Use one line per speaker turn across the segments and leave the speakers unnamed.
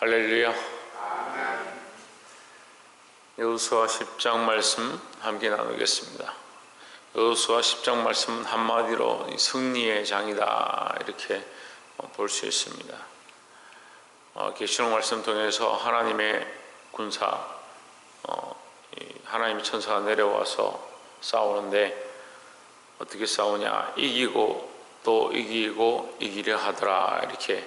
할렐루야. 여호수아 10장 말씀 함께 나누겠습니다. 여호수아 10장 말씀은 한마디로 승리의 장이다 이렇게 볼 수 있습니다. 계시록 말씀 통해서 하나님의 군사, 하나님의 천사가 내려와서 싸우는데 어떻게 싸우냐? 이기고 또 이기고 이기려 하더라 이렇게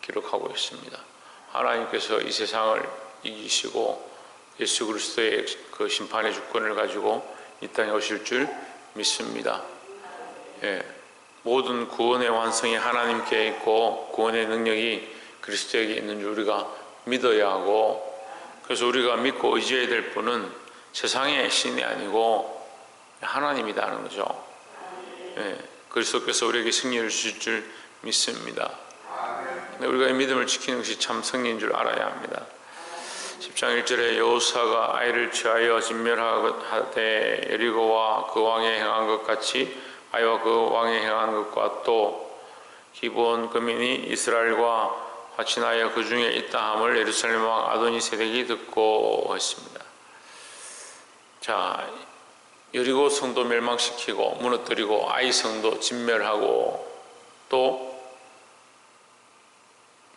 기록하고 있습니다. 하나님께서 이 세상을 이기시고 예수 그리스도의 그 심판의 주권을 가지고 이 땅에 오실 줄 믿습니다. 모든 구원의 완성이 하나님께 있고 구원의 능력이 그리스도에게 있는 줄 우리가 믿어야 하고, 그래서 우리가 믿고 의지해야 될 분은 세상의 신이 아니고 하나님이라는 거죠. 그리스도께서 우리에게 승리를 주실 줄 믿습니다. 우리가 이 믿음을 지키는 것이 참 승리인 줄 알아야 합니다. 10장 1절에 여호수아가 아이를 취하여 진멸하되 여리고와 그 왕이 행한 것 같이 아이와 그 왕이 행한 것과 또 기브온 거민이 이스라엘과 화친하여 그 중에 있다 함을 예루살렘 왕 아도니세덱이 듣고 했습니다. 자, 여리고 성도 멸망시키고 무너뜨리고 아이 성도 진멸하고 또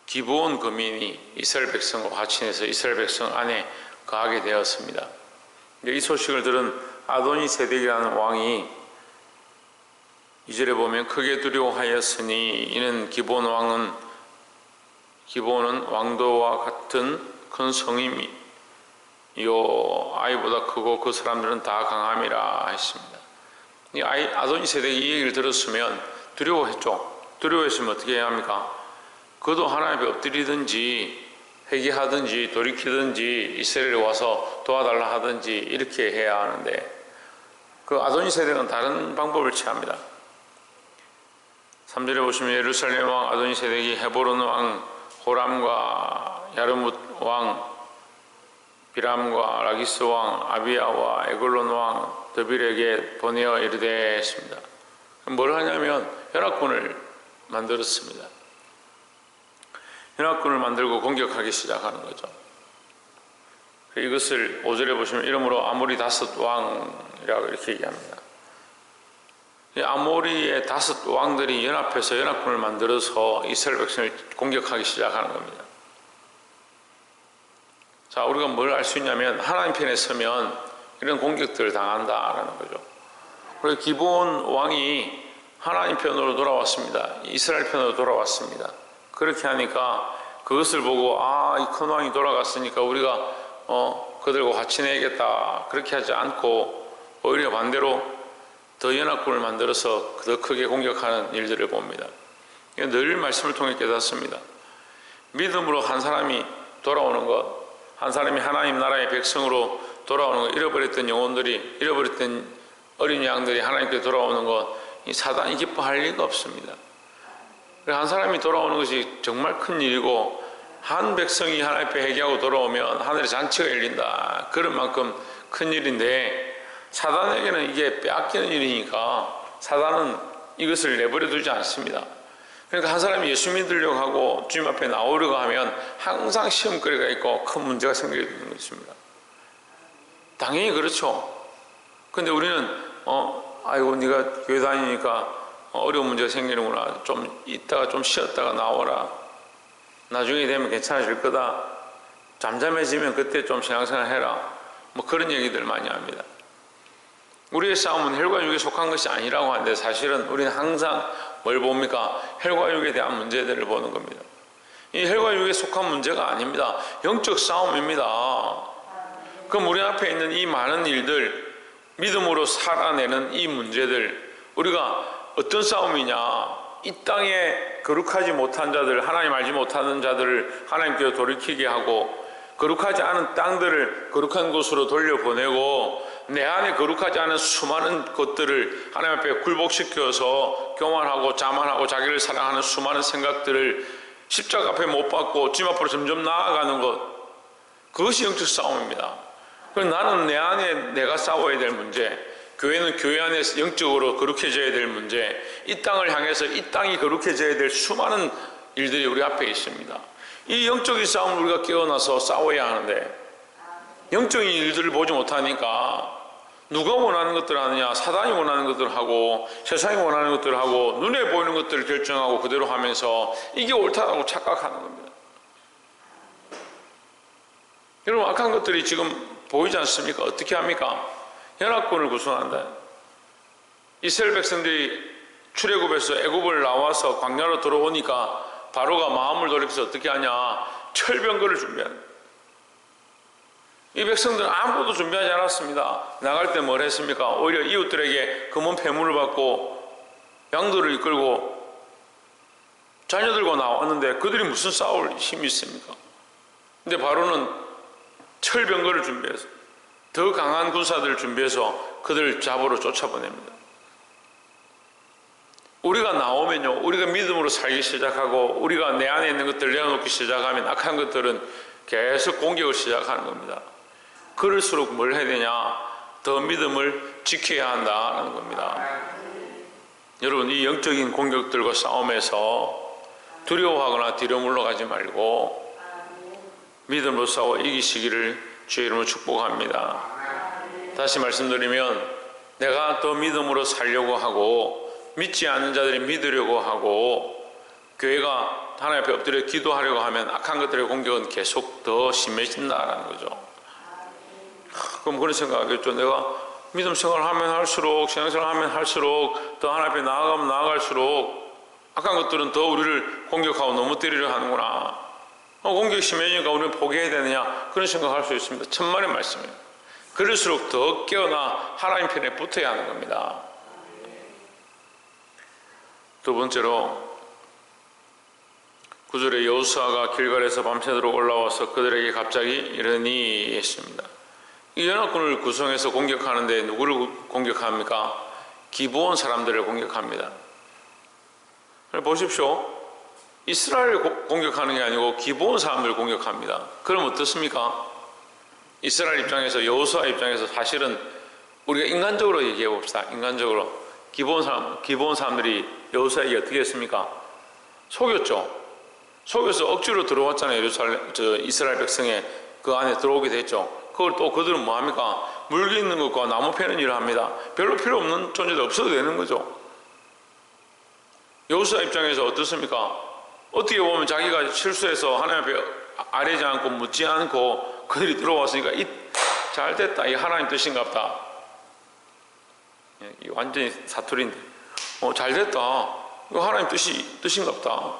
기브온 거민이 이스라엘 백성과 화친해서 이스라엘 백성 안에 거하게 되었습니다. 이 소식을 들은 아도니세덱이라는 왕이 2절에 보면 크게 두려워하였으니 이는 기브온은 왕도와 같은 큰 성임이요 아이보다 크고 그 사람들은 다 강함이라 했습니다. 이 아도니세덱이 이 얘기를 들었으면 두려워했죠. 두려워했으면 어떻게 해야 합니까? 그도 하나님 앞에 엎드리든지 회개하든지 돌이키든지 이스라엘에 와서 도와달라 하든지 이렇게 해야 하는데 그 아도니세덱은 다른 방법을 취합니다. 3절에 보시면 예루살렘 왕 아도니세덱이 헤브론 왕 호람과 야르뭇 왕 비람과 라기스 왕 아비야와 에글론 왕 드빌에게 보내어 이르되 했습니다. 뭘 하냐면 연합군을 만들었습니다. 연합군을 만들고 공격하기 시작하는 거죠. 이것을 5절에 보시면 이름으로 아모리 다섯 왕이라고 이렇게 얘기합니다. 이 아모리의 다섯 왕들이 연합해서 연합군을 만들어서 이스라엘 백성을 공격하기 시작하는 겁니다. 자, 우리가 뭘 알 수 있냐면 하나님 편에 서면 이런 공격들을 당한다라는 거죠. 그래서 기브온 왕이 하나님 편으로 돌아왔습니다. 이스라엘 편으로 돌아왔습니다. 그렇게 하니까 그것을 보고 이 큰 왕이 돌아갔으니까 우리가 그들과 화친해야겠다 그렇게 하지 않고 오히려 반대로 더 연합군을 만들어서 더 크게 공격하는 일들을 봅니다. 늘 말씀을 통해 깨닫습니다. 믿음으로 한 사람이 돌아오는 것, 한 사람이 하나님 나라의 백성으로 돌아오는 것, 잃어버렸던 영혼들이, 잃어버렸던 어린 양들이 하나님께 돌아오는 것, 이 사단이 기뻐할 리가 없습니다. 한 사람이 돌아오는 것이 정말 큰 일이고 한 백성이 하나님 앞에 회개하고 돌아오면 하늘의 잔치가 열린다. 그런 만큼 큰 일인데 사단에게는 이게 빼앗기는 일이니까 사단은 이것을 내버려 두지 않습니다. 그러니까 한 사람이 예수 믿으려고 하고 주님 앞에 나오려고 하면 항상 시험거리가 있고 큰 문제가 생기게 되는 것입니다. 당연히 그렇죠. 근데 우리는 아이고 네가 교회 다니니까 어려운 문제가 생기는구나. 좀 있다가 좀 쉬었다가 나오라. 나중에 되면 괜찮아질 거다. 잠잠해지면 그때 좀 신앙생활 해라. 뭐 그런 얘기들 많이 합니다. 우리의 싸움은 혈과 육에 속한 것이 아니라고 하는데 사실은 우리는 항상 뭘 봅니까? 혈과 육에 대한 문제들을 보는 겁니다. 이 혈과 육에 속한 문제가 아닙니다. 영적 싸움입니다. 그럼 우리 앞에 있는 이 많은 일들, 믿음으로 살아내는 이 문제들, 우리가 어떤 싸움이냐? 이 땅에 거룩하지 못한 자들, 하나님 알지 못하는 자들을 하나님께로 돌이키게 하고 거룩하지 않은 땅들을 거룩한 곳으로 돌려보내고 내 안에 거룩하지 않은 수많은 것들을 하나님 앞에 굴복시켜서 교만하고 자만하고 자기를 사랑하는 수많은 생각들을 십자가 앞에 못 박고 주님 앞으로 점점 나아가는 것, 그것이 영적 싸움입니다. 그럼 나는 내 안에 내가 싸워야 될 문제, 교회는 교회 안에서 영적으로 거룩해져야 될 문제, 이 땅을 향해서 이 땅이 거룩해져야 될 수많은 일들이 우리 앞에 있습니다. 이 영적인 싸움을 우리가 깨어나서 싸워야 하는데 영적인 일들을 보지 못하니까 누가 원하는 것들을 하느냐, 사단이 원하는 것들을 하고 세상이 원하는 것들을 하고 눈에 보이는 것들을 결정하고 그대로 하면서 이게 옳다고 착각하는 겁니다. 여러분, 악한 것들이 지금 보이지 않습니까? 어떻게 합니까? 연합군을 구성한다. 이스라엘 백성들이 출애굽에서 애굽을 나와서 광야로 들어오니까 바로가 마음을 돌이켜서 어떻게 하냐? 철병거를 준비한다. 이 백성들은 아무것도 준비하지 않았습니다. 나갈 때 뭘 했습니까? 오히려 이웃들에게 금은 폐물을 받고 양들을 이끌고 자녀들과 나왔는데 그들이 무슨 싸울 힘이 있습니까? 근데 바로는 철병거를 준비해서 더 강한 군사들을 준비해서 그들을 잡으러 쫓아보냅니다. 우리가 나오면요, 우리가 믿음으로 살기 시작하고 우리가 내 안에 있는 것들을 내어놓기 시작하면 악한 것들은 계속 공격을 시작하는 겁니다. 그럴수록 뭘 해야 되냐? 더 믿음을 지켜야 한다는 겁니다. 여러분, 이 영적인 공격들과 싸움에서 두려워하거나 뒤로 물러가지 말고 믿음으로 싸워 이기시기를 주의 이름으로 축복합니다. 다시 말씀드리면 내가 더 믿음으로 살려고 하고 믿지 않는 자들이 믿으려고 하고 교회가 하나님 앞에 엎드려 기도하려고 하면 악한 것들의 공격은 계속 더 심해진다는 거죠. 그럼 그런 생각하겠죠. 내가 믿음 생활을 하면 할수록, 신앙생활을 하면 할수록, 더 하나님 앞에 나아가면 나아갈수록 악한 것들은 더 우리를 공격하고 너무 때리려 하는구나. 공격이 심해지니까 우리는 포기해야 되느냐, 그런 생각을 할 수 있습니다. 천만의 말씀이에요. 그럴수록 더 깨어나 하나님 편에 붙어야 하는 겁니다. 두 번째로 9절에 여호수아가 길갈에서 밤새도록 올라와서 그들에게 갑자기 이르니 했습니다. 이 연합군을 구성해서 공격하는데 누구를 공격합니까? 기브온 사람들을 공격합니다. 보십시오. 이스라엘을 공격하는 게 아니고 기브온 사람들을 공격합니다. 그럼 어떻습니까? 이스라엘 입장에서, 여호수아 입장에서 사실은 우리가 인간적으로 얘기해 봅시다. 인간적으로 기브온 사람들이 여호수아에게 어떻게 했습니까? 속였죠. 속여서 억지로 들어왔잖아요. 이스라엘 백성에 그 안에 들어오게 됐죠. 그걸 또 그들은 뭐 합니까? 물기 있는 것과 나무 패는 일을 합니다. 별로 필요 없는 존재도 없어도 되는 거죠. 여호수아 입장에서 어떻습니까? 어떻게 보면 자기가 실수해서 하나님 앞에 아뢰지 않고 묻지 않고 그들이 들어왔으니까 잘 됐다, 이 하나님 뜻인가 보다. 이 완전히 사투리인데 잘 됐다, 이거 하나님 뜻인가 보다.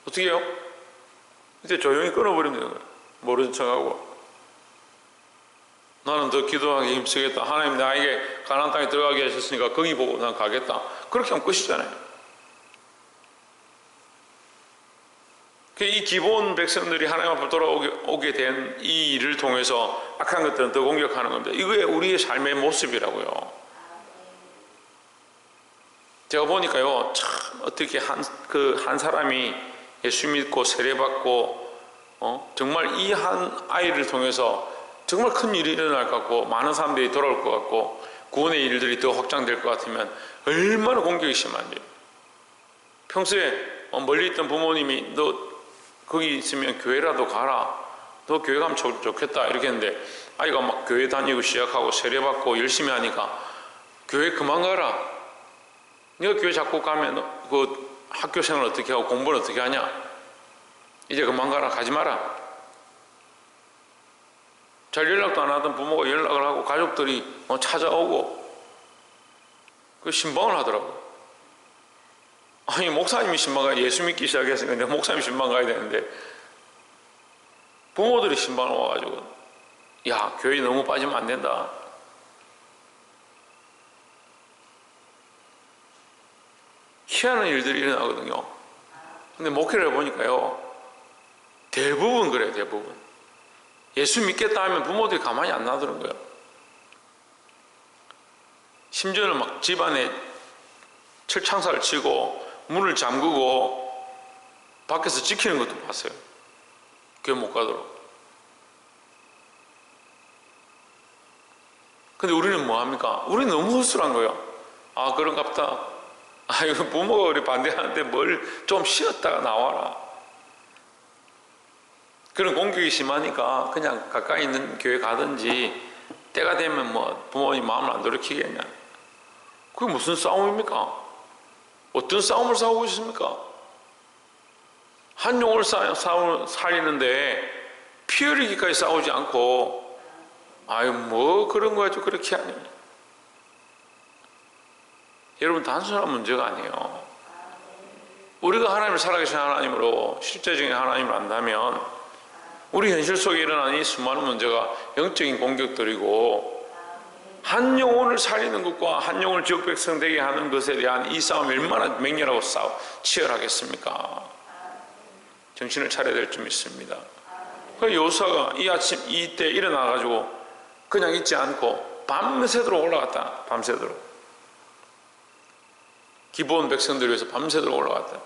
어떻게 해요? 이제 조용히 끊어버리면 되는 거예요. 모르는 척하고 나는 더 기도하기 힘쓰겠다, 하나님 나에게 가나안 땅에 들어가게 하셨으니까 거기 보고 난 가겠다, 그렇게 하면 끝이잖아요. 이 기본 백성들이 하나님 앞으로 돌아오게 된 이 일을 통해서 악한 것들은 더 공격하는 겁니다. 이게 우리의 삶의 모습이라고요. 제가 보니까요, 참 어떻게 한 사람이 예수 믿고 세례받고 정말 이 한 아이를 통해서 정말 큰 일이 일어날 것 같고 많은 사람들이 돌아올 것 같고 구원의 일들이 더 확장될 것 같으면 얼마나 공격이 심한지. 평소에 멀리 있던 부모님이 너 거기 있으면 교회라도 가라, 너 교회 가면 좋겠다 이렇게 했는데 아이가 막 교회 다니고 시작하고 세례받고 열심히 하니까 교회 그만 가라, 네가 교회 자꾸 가면 그 학교 생활 어떻게 하고 공부를 어떻게 하냐, 이제 그만 가라, 가지 마라. 잘 연락도 안 하던 부모가 연락을 하고 가족들이 찾아오고 그 신방을 하더라고. 아니, 목사님이 신방 가야, 예수 믿기 시작했으니까 내가 목사님 신방 가야 되는데 부모들이 신방을 와가지고 야, 교회 너무 빠지면 안 된다. 희한한 일들이 일어나거든요. 근데 목회를 해보니까요, 대부분 그래요. 대부분 예수 믿겠다 하면 부모들이 가만히 안 놔두는 거예요. 심지어는 막 집안에 철창살을 치고 문을 잠그고 밖에서 지키는 것도 봤어요. 교회 못 가도록. 근데 우리는 뭐 합니까? 우리는 너무 허술한 거예요. 아, 그런갑다. 아, 이거 부모가 우리 반대하는데 뭘 좀 쉬었다가 나와라. 그런 공격이 심하니까 그냥 가까이 있는 교회 가든지 때가 되면 뭐 부모님 마음을 안 돌이키겠냐. 그게 무슨 싸움입니까? 어떤 싸움을 싸우고 있습니까? 한 영혼을 살리는데 피 흘리기까지 싸우지 않고 아유 뭐 그런 거 가지고 그렇게 하니. 여러분 단순한 문제가 아니에요. 우리가 하나님을 살아계신 하나님으로 실제적인 하나님을 안다면 우리 현실 속에 일어나는 이 수많은 문제가 영적인 공격들이고 한 영혼을 살리는 것과 한 영혼을 지역 백성 되게 하는 것에 대한 이 싸움이 얼마나 맹렬하고 치열하겠습니까? 정신을 차려야 될 줄 믿습니다. 그 여호수아가 이 아침 이때 일어나 가지고 그냥 있지 않고 밤새도록 올라갔다. 밤새도록 기브온 백성들을 위해서 밤새도록 올라갔다.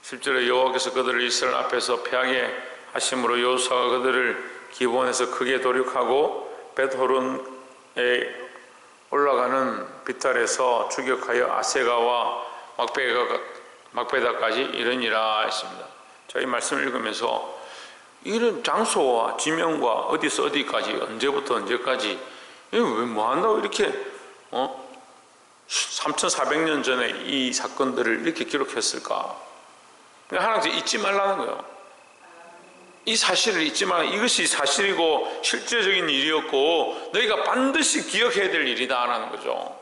10절에 여호와께서 그들을 이스라엘 앞에서 패하게 하심으로 여호수아가 그들을 기브온에서 크게 도륙하고 벳호론에 올라가는 비탈에서 추격하여 아세가와 막베다까지 이르니라 했습니다. 저희 말씀을 읽으면서 이런 장소와 지명과 어디서 어디까지 언제부터 언제까지 왜 뭐 한다고 이렇게 3400년 전에 이 사건들을 이렇게 기록했을까? 하나님께서 잊지 말라는 거예요. 이 사실을 잊지 말라. 이것이 사실이고 실제적인 일이었고 너희가 반드시 기억해야 될 일이다라는 거죠.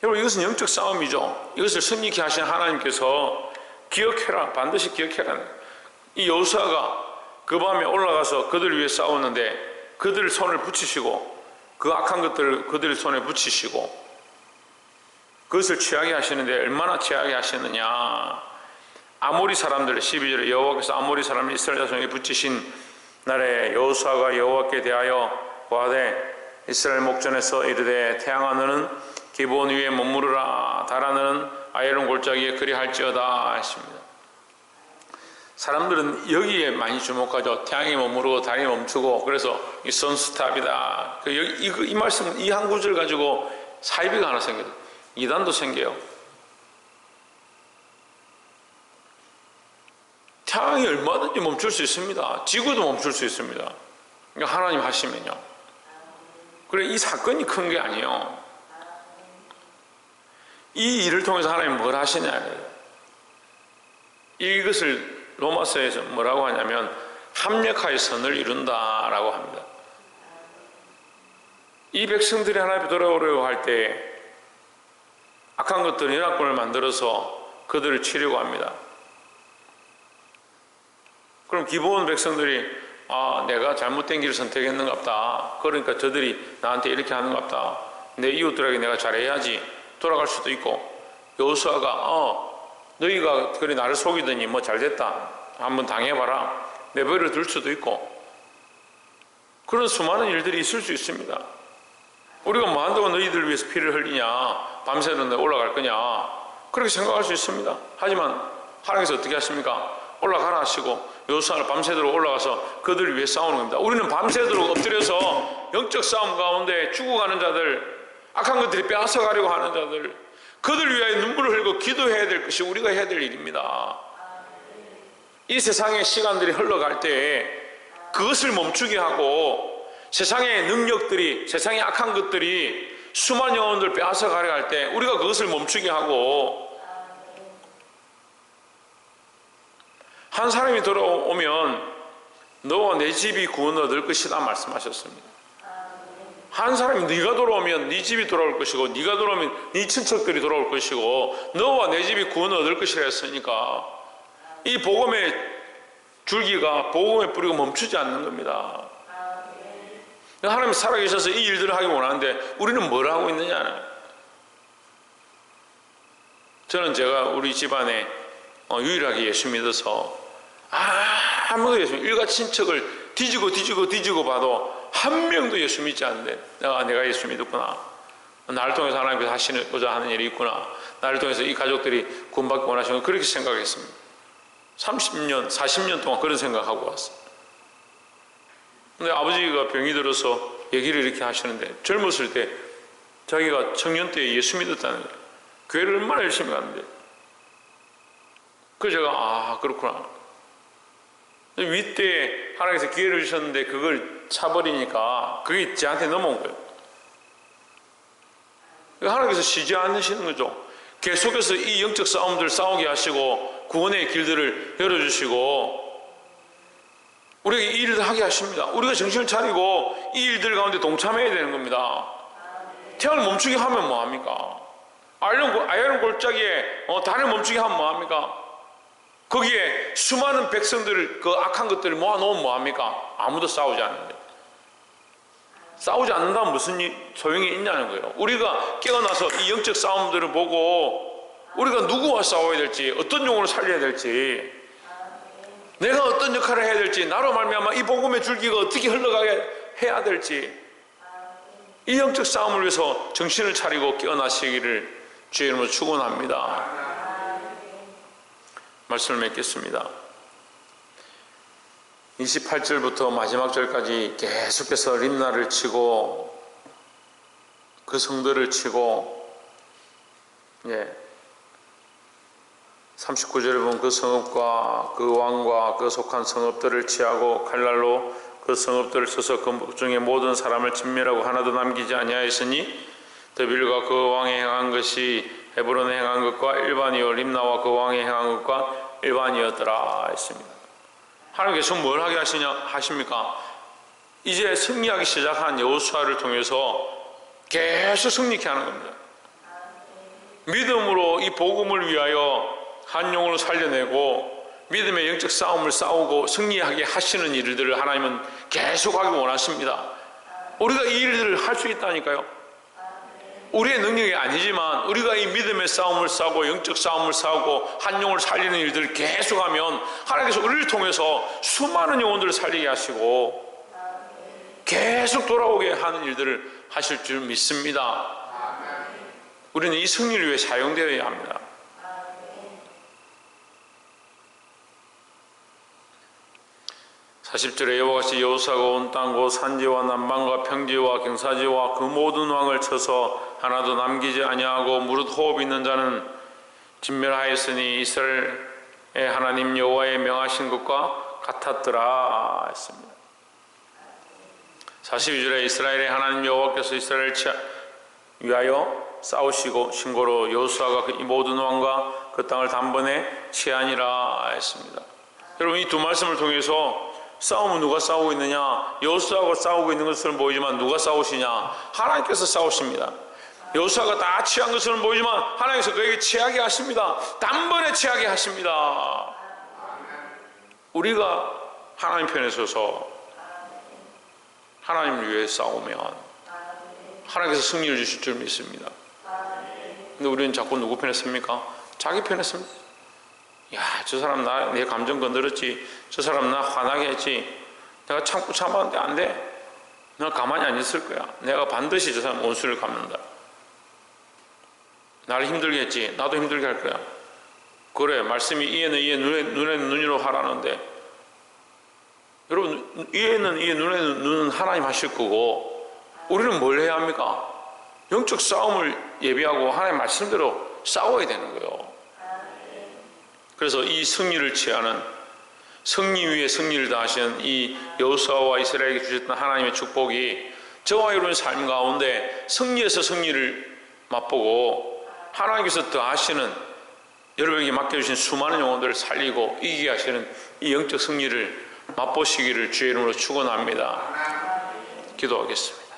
여러분 이것은 영적 싸움이죠. 이것을 승리케 하신 하나님께서 기억해라. 반드시 기억해라. 이 여호수아가 그 밤에 올라가서 그들을 위해 싸웠는데 그들을 손을 붙이시고 그 악한 것들을 그들의 손에 붙이시고 그것을 취하게 하시는데 얼마나 취하게 하셨느냐. 아모리 사람들 12절에 여호와께서 아모리 사람을 이스라엘 자손에게 붙이신 날에 여호수아가 여호와께 대하여 고하되 이스라엘 목전에서 이르되 태양아 너는 기브온 위에 머무르라 달아 너는 아예론 골짜기에 그리할지어다 했습니다. 사람들은 여기에 많이 주목하죠. 태양이 머무르고 달이 멈추고 그래서 이 선스탑이다. 이 말씀 이 한 구절 가지고 사이비가 하나 생겨요. 이단도 생겨요. 태양이 얼마든지 멈출 수 있습니다. 지구도 멈출 수 있습니다. 그러니까 하나님 하시면요. 그래 이 사건이 큰 게 아니에요. 이 일을 통해서 하나님 뭘 하시냐예요. 이것을 로마서에서 뭐라고 하냐면 합력하여 선을 이룬다라고 합니다. 이 백성들이 하나님 앞에 돌아오려고 할 때 악한 것들은 연합군을 만들어서 그들을 치려고 합니다. 그럼 기브온 백성들이 내가 잘못된 길을 선택했는갑다. 그러니까 저들이 나한테 이렇게 하는갑다. 내 이웃들에게 내가 잘해야지. 돌아갈 수도 있고 여호수아가 너희가 그래 나를 속이더니 뭐 잘됐다. 한번 당해봐라. 내버려 둘 수도 있고 그런 수많은 일들이 있을 수 있습니다. 우리가 뭐 한다고 너희들 위해서 피를 흘리냐 밤새는 데 올라갈 거냐 그렇게 생각할 수 있습니다. 하지만 하나님께서 어떻게 하십니까? 올라가라 하시고 여호수아를 밤새도록 올라가서 그들을 위해 싸우는 겁니다. 우리는 밤새도록 엎드려서 영적 싸움 가운데 죽어가는 자들 악한 것들이 빼앗아가려고 하는 자들 그들 위하여 눈물을 흘리고 기도해야 될 것이 우리가 해야 될 일입니다. 이 세상의 시간들이 흘러갈 때 그것을 멈추게 하고 세상의 능력들이 세상의 악한 것들이 수많은 영혼들 빼앗아가려 할 때 우리가 그것을 멈추게 하고 한 사람이 돌아오면 너와 내 집이 구원 얻을 것이다 말씀하셨습니다. 한 사람이 네가 돌아오면 네 집이 돌아올 것이고 네가 돌아오면 네 친척들이 돌아올 것이고 너와 내 집이 구원 얻을 것이라 했으니까 이 복음의 줄기가 복음의 뿌리가 멈추지 않는 겁니다. 하나님이 살아계셔서 이 일들을 하기 원하는데 우리는 뭘 하고 있느냐. 저는 제가 우리 집안에 유일하게 예수 믿어서 아무도 예수 일가 친척을 뒤지고 봐도 한 명도 예수 믿지 않는데 내가 예수 믿었구나. 나를 통해서 하나님께서 하시고자 하는 일이 있구나. 나를 통해서 이 가족들이 구원받기 원하시는 그렇게 생각했습니다. 30년, 40년 동안 그런 생각하고 왔어요. 근데 아버지가 병이 들어서 얘기를 이렇게 하시는데 젊었을 때 자기가 청년 때 예수 믿었다는 거예요. 교회를 얼마나 열심히 갔는데 그래서 제가 그렇구나. 윗대에 하나님께서 기회를 주셨는데 그걸 차버리니까 그게 저한테 넘어온 거예요. 하나님께서 쉬지 않으시는 거죠. 계속해서 이 영적 싸움들을 싸우게 하시고 구원의 길들을 열어주시고 우리에게 이 일을 하게 하십니다. 우리가 정신을 차리고 이 일들 가운데 동참해야 되는 겁니다. 태양을 멈추게 하면 뭐합니까? 아이론 골짜기에 달을 멈추게 하면 뭐합니까? 거기에 수많은 백성들을 그 악한 것들을 모아놓으면 뭐합니까? 아무도 싸우지 않는데. 싸우지 않는다면 무슨 소용이 있냐는 거예요. 우리가 깨어나서 이 영적 싸움들을 보고 우리가 누구와 싸워야 될지, 어떤 용어를 살려야 될지, 내가 어떤 역할을 해야 될지, 나로 말미암아 이 복음의 줄기가 어떻게 흘러가게 해야 될지, 이 영적 싸움을 위해서 정신을 차리고 깨어나시기를 주의 이름으로 축원합니다. 말씀을 맺겠습니다. 28절부터 마지막 절까지 계속해서 림나를 치고 그 성들을 치고 39절에 보면 그 성읍과 그 왕과 그 속한 성읍들을 취하고 칼날로 그 성읍들을 쳐서 그 중에 모든 사람을 진멸하고 하나도 남기지 아니하였으니 드빌과 그 왕이 행한 것이 헤브론에 행한 것과 일반이요 림나와 그 왕이 행한 것과 일반이었더라 했습니다. 하나님께서 뭘 하게 하십니까? 이제 승리하기 시작한 여호수아를 통해서 계속 승리케 하는 겁니다. 믿음으로 이 복음을 위하여 한 영혼을 살려내고 믿음의 영적 싸움을 싸우고 승리하게 하시는 일들을 하나님은 계속하기 원하십니다. 우리가 이 일들을 할 수 있다니까요. 우리의 능력이 아니지만 우리가 이 믿음의 싸움을 싸우고 영적 싸움을 싸우고 한 영혼을 살리는 일들을 계속하면 하나님께서 우리를 통해서 수많은 영혼들을 살리게 하시고 계속 돌아오게 하는 일들을 하실 줄 믿습니다. 우리는 이 승리를 위해 사용되어야 합니다. 40절에 이와 같이 여호수아가 온 땅 곧 산지와 남방과 평지와 경사지와 그 모든 왕을 쳐서 하나도 남기지 아니하고 무릇 호흡 있는 자는 진멸하였으니 이스라엘의 하나님 여호와의 명하신 것과 같았더라 했습니다. 42절에 이스라엘의 하나님 여호와께서 이스라엘을 위하여 싸우시고 신고로 여호수아가 이 모든 왕과 그 땅을 단번에 취하니라 했습니다. 여러분, 이 두 말씀을 통해서 싸움은 누가 싸우고 있느냐? 여호수아가 싸우고 있는 것처럼 보이지만 누가 싸우시냐? 하나님께서 싸우십니다. 여호수아가 다 취한 것처럼 보이지만 하나님께서 그에게 취하게 하십니다. 단번에 취하게 하십니다. 우리가 하나님 편에 서서 하나님을 위해 싸우면 하나님께서 승리를 주실 줄 믿습니다. 근데 우리는 자꾸 누구 편에 섭니까? 자기 편에 섭니다. 야, 저 사람 내 감정 건드렸지. 저 사람 나 화나게 했지. 내가 참고 참았는데 안 돼. 내가 가만히 안 있을 거야. 내가 반드시 저 사람 원수를 갚는다. 나를 힘들게 했지. 나도 힘들게 할 거야. 그래, 말씀이 이에는 이에 눈에는 눈으로 하라는데, 여러분, 이에는 이에 눈에는 눈은 하나님 하실 거고 우리는 뭘 해야 합니까? 영적 싸움을 예비하고 하나님 말씀대로 싸워야 되는 거예요. 그래서 이 승리를 취하는, 승리 위에 승리를 다하시는 이 여호수아와 이스라엘에게 주셨던 하나님의 축복이 저와 여러분의 삶 가운데 승리에서 승리를 맛보고 하나님께서 더하시는, 여러분에게 맡겨주신 수많은 영혼들을 살리고 이기게 하시는 이 영적 승리를 맛보시기를 주의 이름으로 축원합니다. 기도하겠습니다.